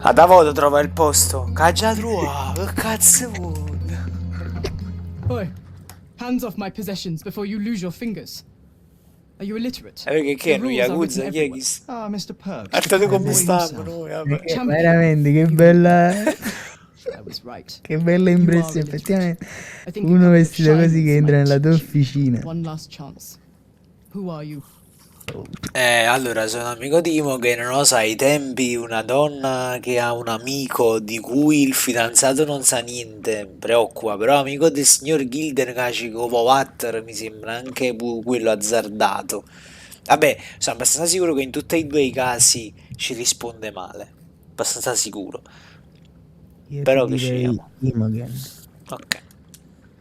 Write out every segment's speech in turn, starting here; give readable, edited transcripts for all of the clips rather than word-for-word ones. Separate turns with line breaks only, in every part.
Ad avoto trova il posto. Caggia trova, che cazzo vuoi?
Oi, hands off my possessions before you lose your fingers. Are you illiterate?
Che
The
non
rules are written
Yakuza? Chi è
everywhere.
chi?
Ah, Mr. Perks.
Guardate
the
come
boy
stanno
himself.
noi, vabbè.
Champion.
Veramente, che
You
bella.
I was right.
Che bella
You are
impressione.
illiterate.
Effettivamente,
I think a
uno
couple of
vestito così
shines
che entra
might
nella tua
teach you.
officina.
One last chance. Who are you?
Allora, sono amico di Imo che non lo sa, ai tempi una donna che ha un amico di cui il fidanzato non sa niente, preoccupa, però amico del signor Gilden Cacicovo Watter mi sembra anche quello azzardato. Vabbè, sono abbastanza sicuro che in tutti e due i casi ci risponde male, abbastanza sicuro,
Io ti
però che
direi
scegliamo?
Imogen.
Ok.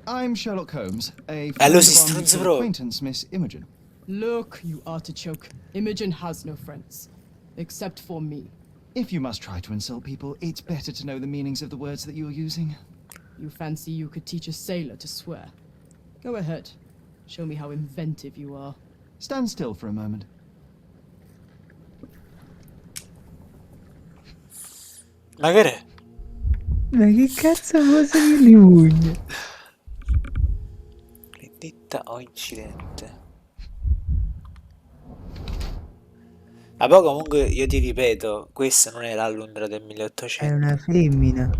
I'm Sherlock Holmes, a friend
Allora
of
si
our
stronza
mutual
proprio.
acquaintance, Miss Imogen.
Look, you artichoke. Imogen has no friends. Except for me.
If you must try to insult people, it's better to know the meanings of the words that you're using.
You fancy you could teach a sailor to swear? Go ahead. Show me how inventive you are.
Stand still for a moment.
Ma che è?
Ma che cazzo cosa che li pugna?
Vendetta o incidente? Ma poi comunque io ti ripeto, questa non è la Londra del
È
1800.
una femmina.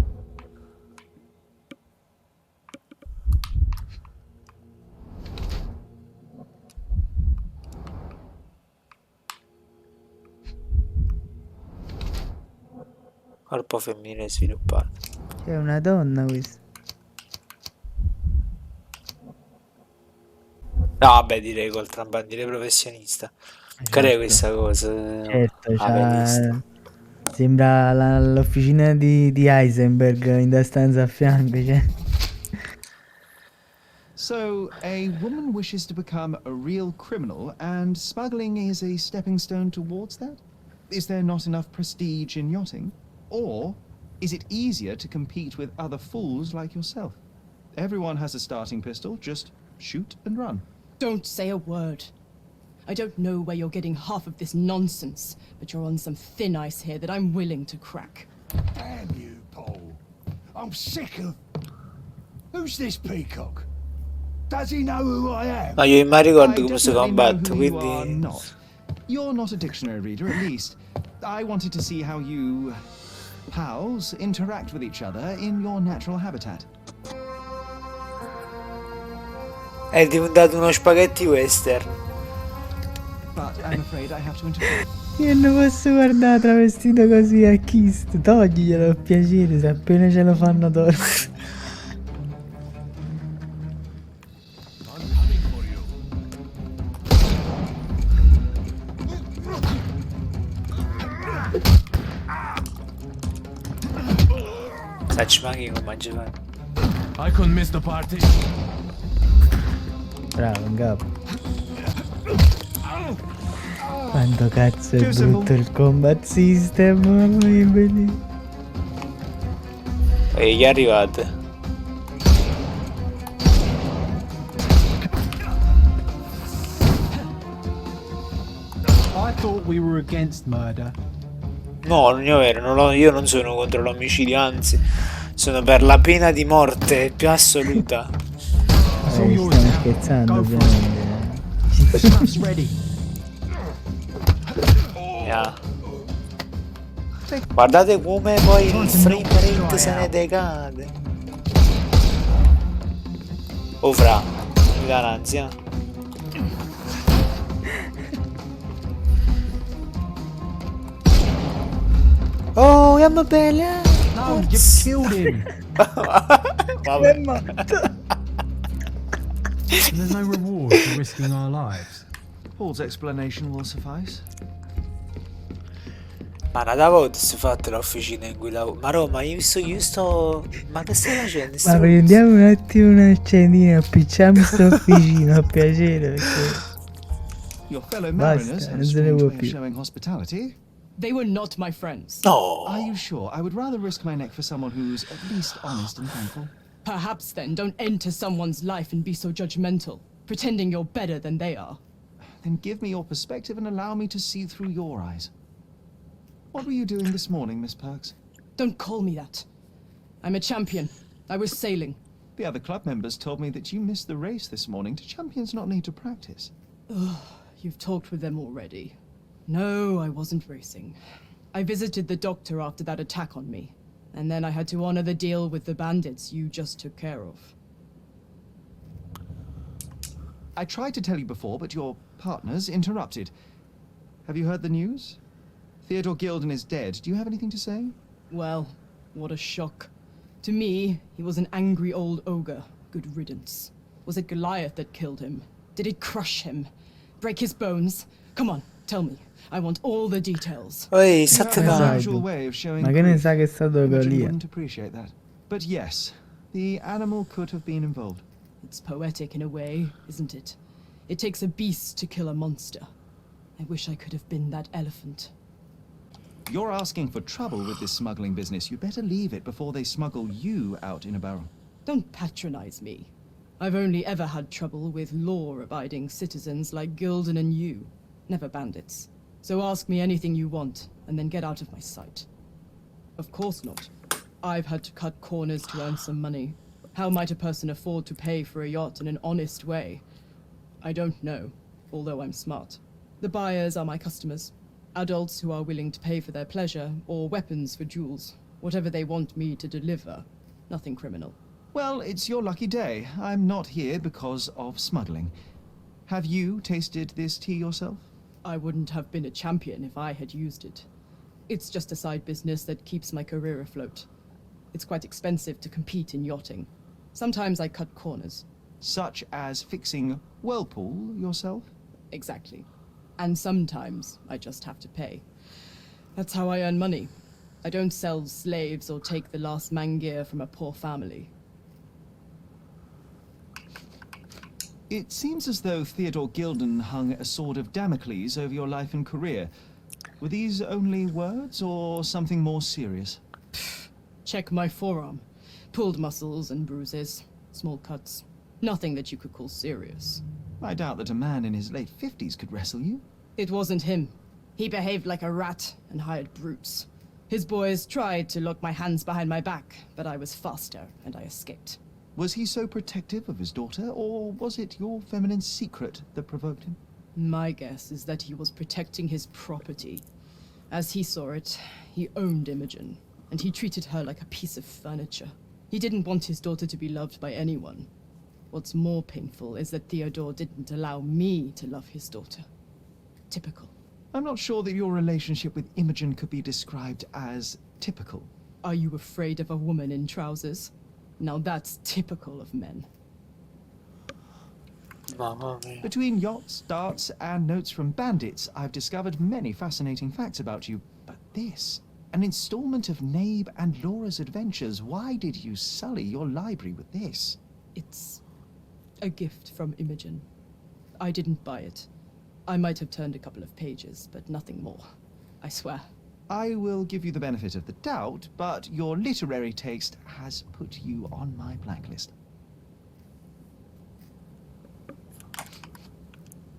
Corpo femminile sviluppato.
È una donna questa.
No, vabbè, direi col trambandire professionista. Che è questa cosa?
Certo,
Vabbè, visto.
sembra l'officina di Heisenberg in da stanza a fianco, cioè.
So, a woman wishes to become a real criminal, and smuggling is a stepping stone towards that? Is there not enough prestige in yachting? Or is it easier to compete with other fools like yourself? Everyone has a starting pistol, just shoot and run.
Don't say a word. I don't know where you're getting half of this nonsense, but you're on some thin ice here that I'm willing to crack.
Damn you, Paul. I'm sick of... Who's this peacock? Does he know who I am?
No, io mi ricordo
I
come si
definitely know
combatte,
who you are
quindi...
not. You're not a dictionary reader, at least. I wanted to see how you... pals interact with each other in your natural habitat.
È diventato uno spaghetti western.
But I'm afraid I have to interfere.
Io non posso guardare travestito così a Kist. Togliglielo a piacere se appena ce lo fanno togliere.
I'm coming for you.
Sacci manchi come mangi fare.
I couldn't miss the party.
Bravo, in capo. Quanto cazzo è brutto il combat system, mamma mia, bellissimo.
E chi è arrivato?
I thought we were against murder.
No, non è vero, io non sono contro l'omicidio, anzi, sono per la pena di morte più assoluta.
Stiamo scherzando, ovviamente.
The stuff's ready.
Yeah. Guardate come poi il frame rate se ne decade. Oh fra, mi dà l'ansia. Oh, I'm bella.
No, you killed him.
Vabbè.
There's no reward for risking our lives.
Paul's explanation will suffice.
Ma una volta si è fatta l'officina in cui lavoro. Ma Roma, io sto... Ma che stai facendo?
Ma prendiamo un attimo una accendina, appicciamo sto officina a piacere, perché...
Your fellow
Basta,
mariners have
non
a
se ne
strange
può
way of
più.
showing hospitality.
They were not my friends.
No.
Are you sure? I would rather risk my neck for someone who's at least honest and thankful.
Perhaps then don't enter someone's life and be so judgmental, pretending you're better than they are.
Then give me your perspective and allow me to see through your eyes. What were you doing this morning, Miss Perks?
Don't call me that. I'm a champion. I was sailing.
The other club members told me that you missed the race this morning. Do champions not need to practice?
You've talked with them already. No, I wasn't racing. I visited the doctor after that attack on me. And then I had to honor the deal with the bandits you just took care of.
I tried to tell you before, but your partners interrupted. Have you heard the news? Theodore Gilden is dead. Do you have anything to say?
Well, what a shock. To me, he was an angry old ogre. Good riddance. Was it Goliath that killed him? Did it crush him? Break his bones? Come on, tell me. I want all the details.
Oi,
You
state
have an
calmo.
unusual way of showing
Ma che ne
grief.
sa che è stato
Imogen
Golia?
wouldn't appreciate that. But yes, the animal could have been involved.
It's poetic in a way, isn't it? It takes a beast to kill a monster. I wish I could have been that elephant.
You're asking for trouble with this smuggling business. You'd better leave it before they smuggle you out in a barrel.
Don't patronize me. I've only ever had trouble with law-abiding citizens like Gilden and you, never bandits. So ask me anything you want, and then get out of my sight. Of course not. I've had to cut corners to earn some money. How might a person afford to pay for a yacht in an honest way? I don't know, although I'm smart. The buyers are my customers. Adults who are willing to pay for their pleasure, or weapons for jewels. Whatever they want me to deliver. Nothing criminal.
Well, it's your lucky day. I'm not here because of smuggling. Have you tasted this tea yourself?
I wouldn't have been a champion if I had used it. It's just a side business that keeps my career afloat. It's quite expensive to compete in yachting. Sometimes I cut corners.
Such as fixing whirlpool yourself?
Exactly. And sometimes I just have to pay. That's how I earn money. I don't sell slaves or take the last mangear from a poor family.
It seems as though Theodore Gilden hung a sword of Damocles over your life and career. Were these only words or something more serious?
Check my forearm. Pulled muscles and bruises. Small cuts. Nothing that you could call serious.
I doubt that a man in his late 50s could wrestle you.
It wasn't him. He behaved like a rat and hired brutes. His boys tried to lock my hands behind my back, but I was faster and I escaped.
Was he so protective of his daughter, or was it your feminine secret that provoked him?
My guess is that he was protecting his property. As he saw it, he owned Imogen, and he treated her like a piece of furniture. He didn't want his daughter to be loved by anyone. What's more painful is that Theodore didn't allow me to love his daughter. Typical.
I'm not sure that your relationship with Imogen could be described as typical.
Are you afraid of a woman in trousers? Now that's typical of men.
Mamma mia.
Between yachts, darts, and notes from bandits, I've discovered many fascinating facts about you. But this, an installment of Nabe and Laura's adventures. Why did you sully your library with this?
It's a gift from Imogen. I didn't buy it. I might have turned a couple of pages, but nothing more. I swear.
I will give you the benefit of the doubt, but your literary taste has put you on my blacklist.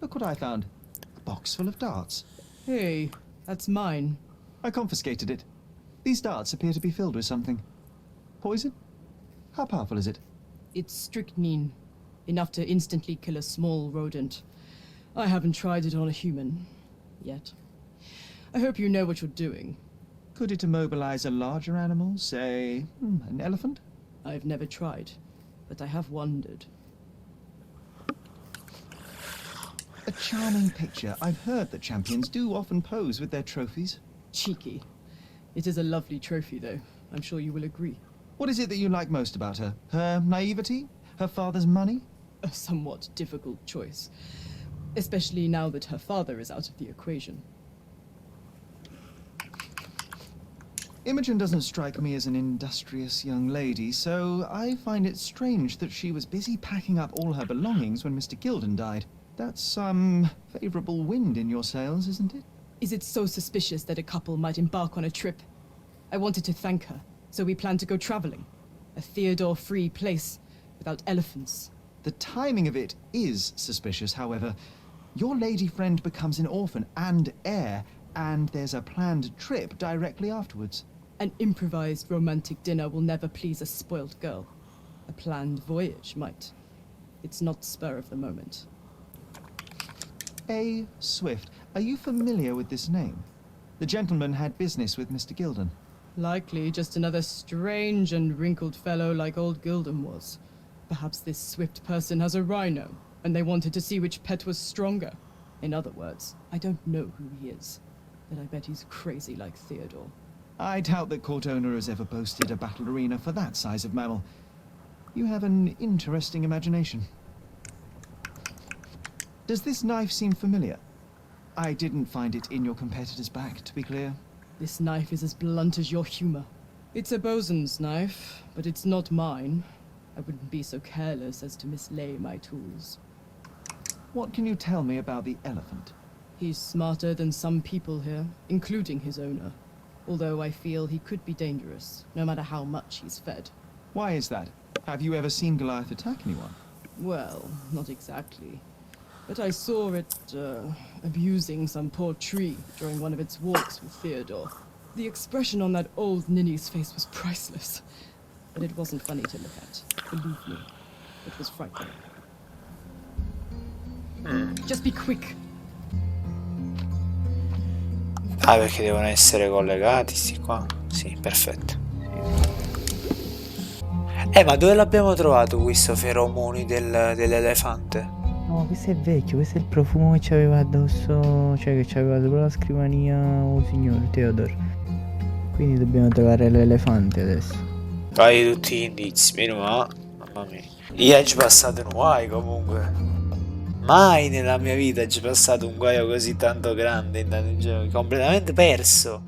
Look what I found. A box full of darts.
Hey, that's mine.
I confiscated it. These darts appear to be filled with something. Poison? How powerful is it?
It's strychnine. Enough to instantly kill a small rodent. I haven't tried it on a human. Yet. I hope you know what you're doing.
Could it immobilize a larger animal, say, an elephant?
I've never tried, but I have wondered.
A charming picture. I've heard that champions do often pose with their trophies.
Cheeky. It is a lovely trophy, though. I'm sure you will agree.
What is it that you like most about her? Her naivety? Her father's money?
A somewhat difficult choice. Especially now that her father is out of the equation.
Imogen doesn't strike me as an industrious young lady, so I find it strange that she was busy packing up all her belongings when Mr. Gilden died. That's some favourable wind in your sails, isn't it?
Is it so suspicious that a couple might embark on a trip? I wanted to thank her, so we planned to go travelling. A Theodore-free place, without elephants.
The timing of it is suspicious, however. Your lady friend becomes an orphan and heir, and there's a planned trip directly afterwards.
An improvised romantic dinner will never please a spoiled girl. A planned voyage might. It's not spur of the moment.
A. Swift. Are you familiar with this name? The gentleman had business with Mr. Gilden.
Likely just another strange and wrinkled fellow like old Gilden was. Perhaps this Swift person has a rhino, and they wanted to see which pet was stronger. In other words, I don't know who he is, but I bet he's crazy like Theodore.
I doubt that court owner has ever boasted a battle arena for that size of mammal. You have an interesting imagination. Does this knife seem familiar? I didn't find it in your competitor's back, to be clear.
This knife is as blunt as your humor. It's a bosun's knife, but it's not mine. I wouldn't be so careless as to mislay my tools.
What can you tell me about the elephant?
He's smarter than some people here, including his owner. Although I feel he could be dangerous, no matter how much he's fed.
Why is that? Have you ever seen Goliath attack anyone?
Well, not exactly. But I saw it, abusing some poor tree during one of its walks with Theodore. The expression on that old ninny's face was priceless. But it wasn't funny to look at. Believe me, it was frightening. Just be quick.
Ah, perché devono essere collegati sti qua? Sì, perfetto. Ma dove l'abbiamo trovato questo feromoni dell'elefante?
No, questo è vecchio, questo è il profumo che c'aveva addosso, cioè che c'aveva sopra la scrivania un signor Theodore. Quindi dobbiamo trovare l'elefante adesso.
Vai tutti gli indizi, meno male, mamma mia. Io ci ho passato un guaio comunque. Mai nella mia vita ci è passato un guaio così tanto grande, completamente perso.